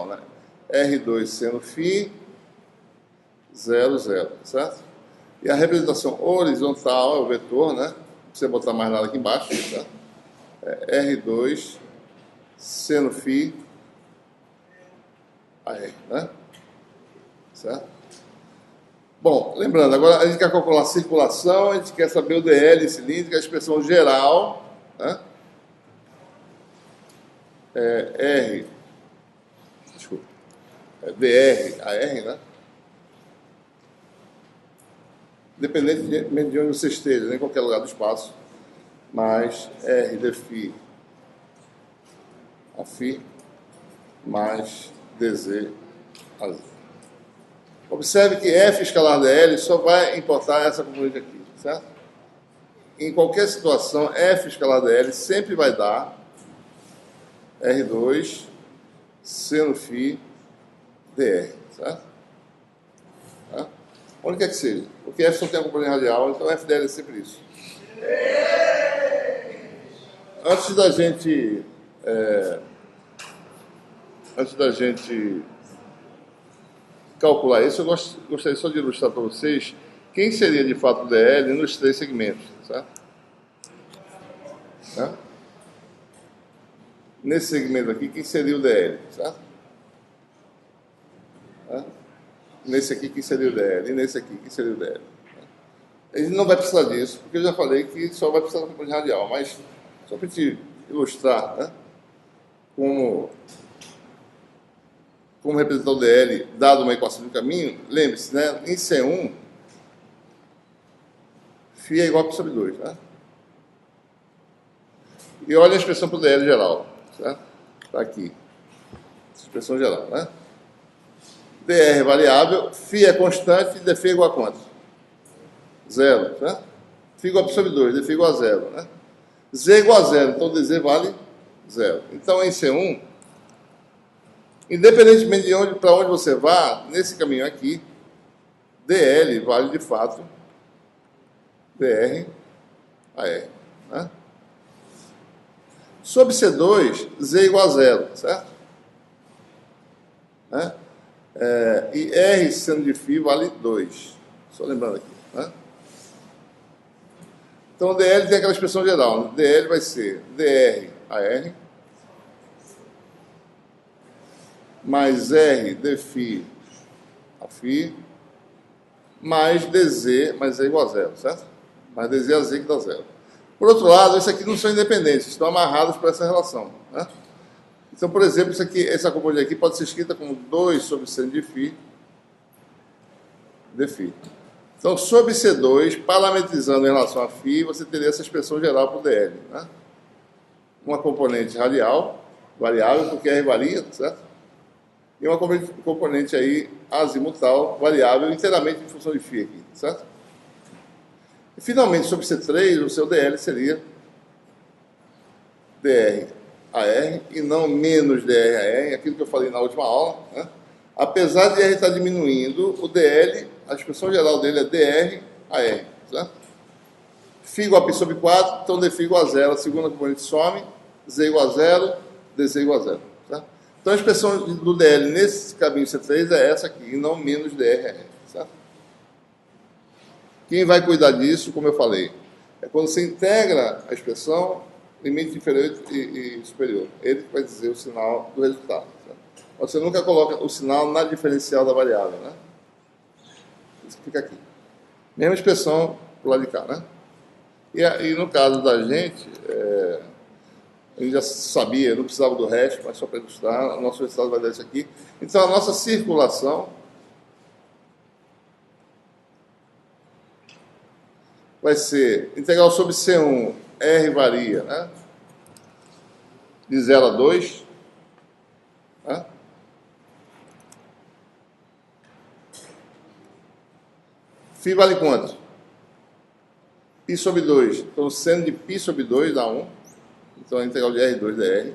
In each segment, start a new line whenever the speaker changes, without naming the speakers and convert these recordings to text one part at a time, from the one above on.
né? R2 seno φ 0, 0, certo? E a representação horizontal é o vetor, né? Não precisa botar mais nada aqui embaixo, certo? É R2 seno φ AR, né? Certo? Bom, lembrando, agora a gente quer calcular a circulação, a gente quer saber o dl cilíndrica, a expressão geral, né? R, desculpa, dr AR, né? Independente de onde você esteja, nem em qualquer lugar do espaço, mais R de φ a φ mais dz a z. Observe que f escalar dl só vai importar essa componente aqui, certo? Em qualquer situação, f escalar dl sempre vai dar R2 seno φ dr, certo? Tá? Onde quer que seja. Porque f só tem a componente radial, então f dl é sempre isso. Antes da gente calcular isso, eu gostaria só de ilustrar para vocês quem seria de fato o dl nos três segmentos, certo? Né? Nesse segmento aqui, quem seria o dl, certo? Né? Nesse aqui, quem seria o dl? E nesse aqui, quem seria o dl? Ele não vai precisar disso, porque eu já falei que só vai precisar da componente radial, mas só para te ilustrar, né? Como representar o dl dado uma equação de caminho, lembre-se, né? Em C1, φ é igual a π sobre 2, né? E olha a expressão para o dl geral, certo? Está aqui. Essa expressão geral, né? dr é variável, φ é constante e dφ é igual a quanto? 0, certo? φ igual a π sobre 2, dφ igual a 0, né? Z igual a 0, então dz vale 0. Então, em C1, independentemente de para onde você vá, nesse caminho aqui, dl vale de fato dr a r, né? Sobre C2, z igual a 0, certo? Né? E r seno de φ vale 2. Só lembrando aqui, né? Então, o dl tem aquela expressão geral, né? dl vai ser dr a r mais r dφ a φ mais dz, mas é igual a 0, certo? Mais dz a z que dá 0. Por outro lado, isso aqui não são independentes, estão amarrados por essa relação, né? Então, por exemplo, isso aqui, essa componente aqui pode ser escrita como 2 sobre seno de φ dφ. Então, sobre C2, parametrizando em relação a φ, você teria essa expressão geral para o dl, né? Uma componente radial, variável, porque R varia, certo? E uma componente aí azimutal, variável, inteiramente em função de φ aqui, certo? E, finalmente, sobre C3, o seu dl seria dr a r e não menos dr a r, aquilo que eu falei na última aula, né? Apesar de r estar diminuindo, o dl, a expressão geral dele é dr a r, certo? φ igual a π sobre 4, então dφ igual a 0, a segunda componente some, z igual a 0, dz igual a 0, certo? Então a expressão do dl nesse caminho C3 é essa aqui, e não menos dr a r, certo? Quem vai cuidar disso, como eu falei, é quando você integra a expressão limite inferior e superior. Ele que vai dizer o sinal do resultado. Certo? Você nunca coloca o sinal na diferencial da variável, né? Isso fica aqui. Mesma expressão do lado de cá, né? E no caso da gente, a gente já sabia, não precisava do resto, mas só para ilustrar, o nosso resultado vai dar isso aqui. Então, a nossa circulação vai ser integral sobre C1, R varia, né? De 0 a 2. Né? Φ vale quanto? Π sobre 2. Então, seno de π sobre 2 dá 1. Então, a integral de R2 dr.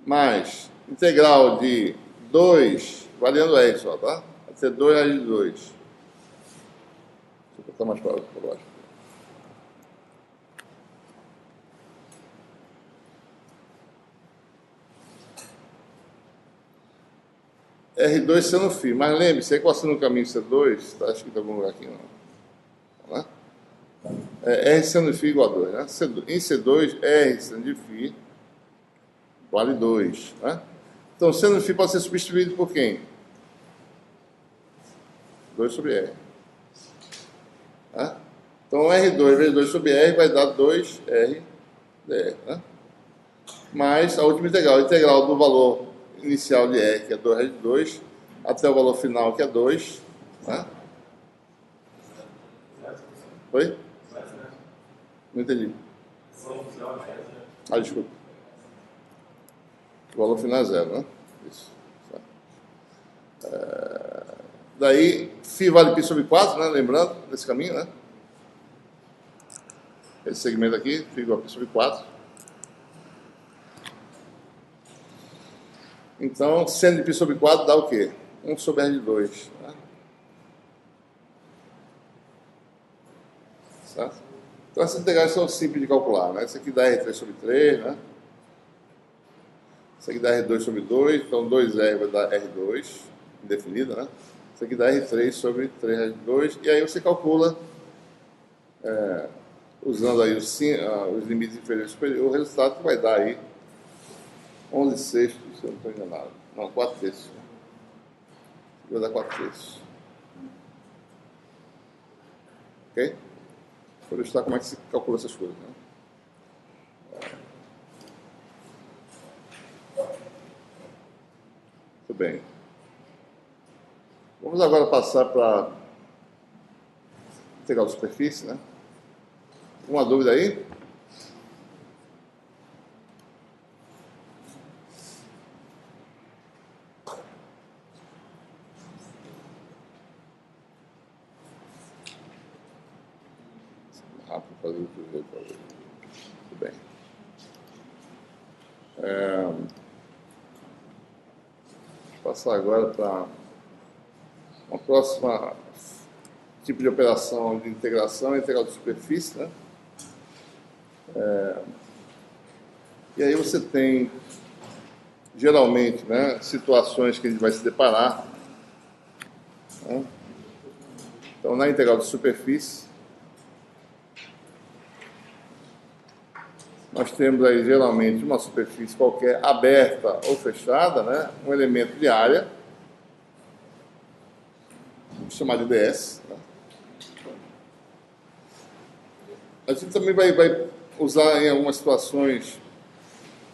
Mais integral de 2, variando R só, tá? Vai ser 2 raiz de 2. Deixa eu botar mais para baixo. R2 sendo φ. Mas lembre-se, a equação no caminho C2, está escrito em algum lugar aqui, não? R seno de φ igual a 2, né? Em C2, R seno de φ vale 2, né? Então, seno de φ pode ser substituído por quem? 2 sobre R. Né? Então, R2 vezes 2 sobre R vai dar 2R dr, né? Mais a última integral, a integral do valor inicial de R, que é 2R de 2, até o valor final, que é 2, né? Foi? Não entendi. Ah, desculpa. O valor final é 0, né? Isso. Daí, φ vale π sobre 4, né? Lembrando desse caminho, né? Esse segmento aqui, φ igual a π sobre 4. Então, seno de π sobre 4 dá o quê? 1 sobre R de 2. Né? Certo? Então, essas integrais são simples de calcular, né? Isso aqui dá R3 sobre 3, né? Isso aqui dá R2 sobre 2, então 2R vai dar R2, indefinida, né? Isso aqui dá R3 sobre 3R de 2, e aí você calcula, usando aí os limites inferior e superior, o resultado que vai dar aí 11 sextos, se eu não estou enganado. Não, 4 terços. Vai dar 4 terços. Ok? Vou ilustrar como é que se calcula essas coisas, né? Muito bem. Vamos agora passar para integral de superfície, né? Uma dúvida aí? Rápido fazer o que eu fazer. Muito bem. Vou passar agora para uma próxima tipo de operação de integração, integral de superfície, né? E aí você tem, geralmente, né, situações que a gente vai se deparar, né? Então, na integral de superfície, nós temos aí, geralmente, uma superfície qualquer, aberta ou fechada, né? Um elemento de área, chamado de ds. Né? A gente também vai usar em algumas situações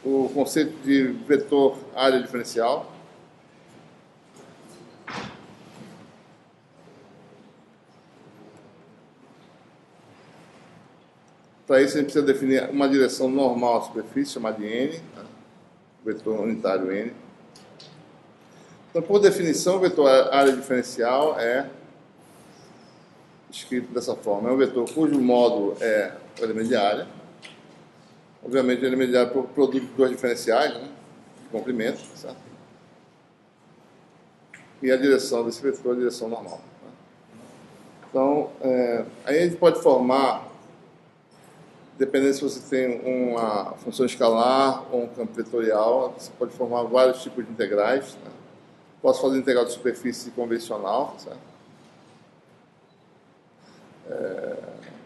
o conceito de vetor área diferencial. Para isso a gente precisa definir uma direção normal à superfície, chamada de n, né? Vetor unitário n. Então, por definição, o vetor área diferencial é escrito dessa forma. É um vetor cujo módulo é o elemento de área. Obviamente, o elemento de área é o produto de dois diferenciais, né? De comprimento, certo? E a direção desse vetor é a direção normal. Né? Então, aí a gente pode formar, dependendo se você tem uma função escalar ou um campo vetorial, você pode formar vários tipos de integrais. Né? Posso fazer integral de superfície convencional, certo?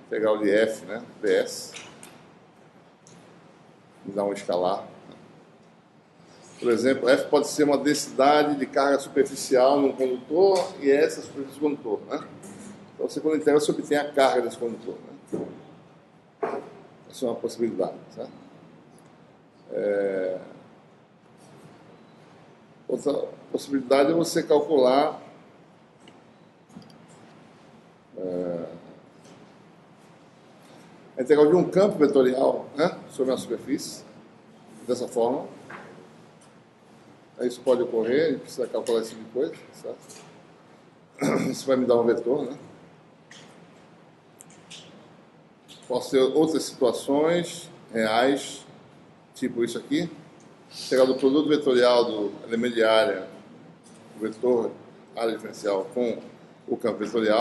Integral de f, né? ds. Me dá um escalar. Por exemplo, f pode ser uma densidade de carga superficial num condutor e essa superfície do condutor, né? Então, você, quando integra, você obtém a carga desse condutor, né? Essa é uma possibilidade, certo? Outra possibilidade é você calcular a integral de um campo vetorial, né, sobre uma superfície, dessa forma. Isso pode ocorrer, a gente precisa calcular esse tipo de coisa, certo? Isso vai me dar um vetor, né? Posso ter outras situações reais, tipo isso aqui. Integral do produto vetorial do elemento de área, o vetor área diferencial com o campo vetorial.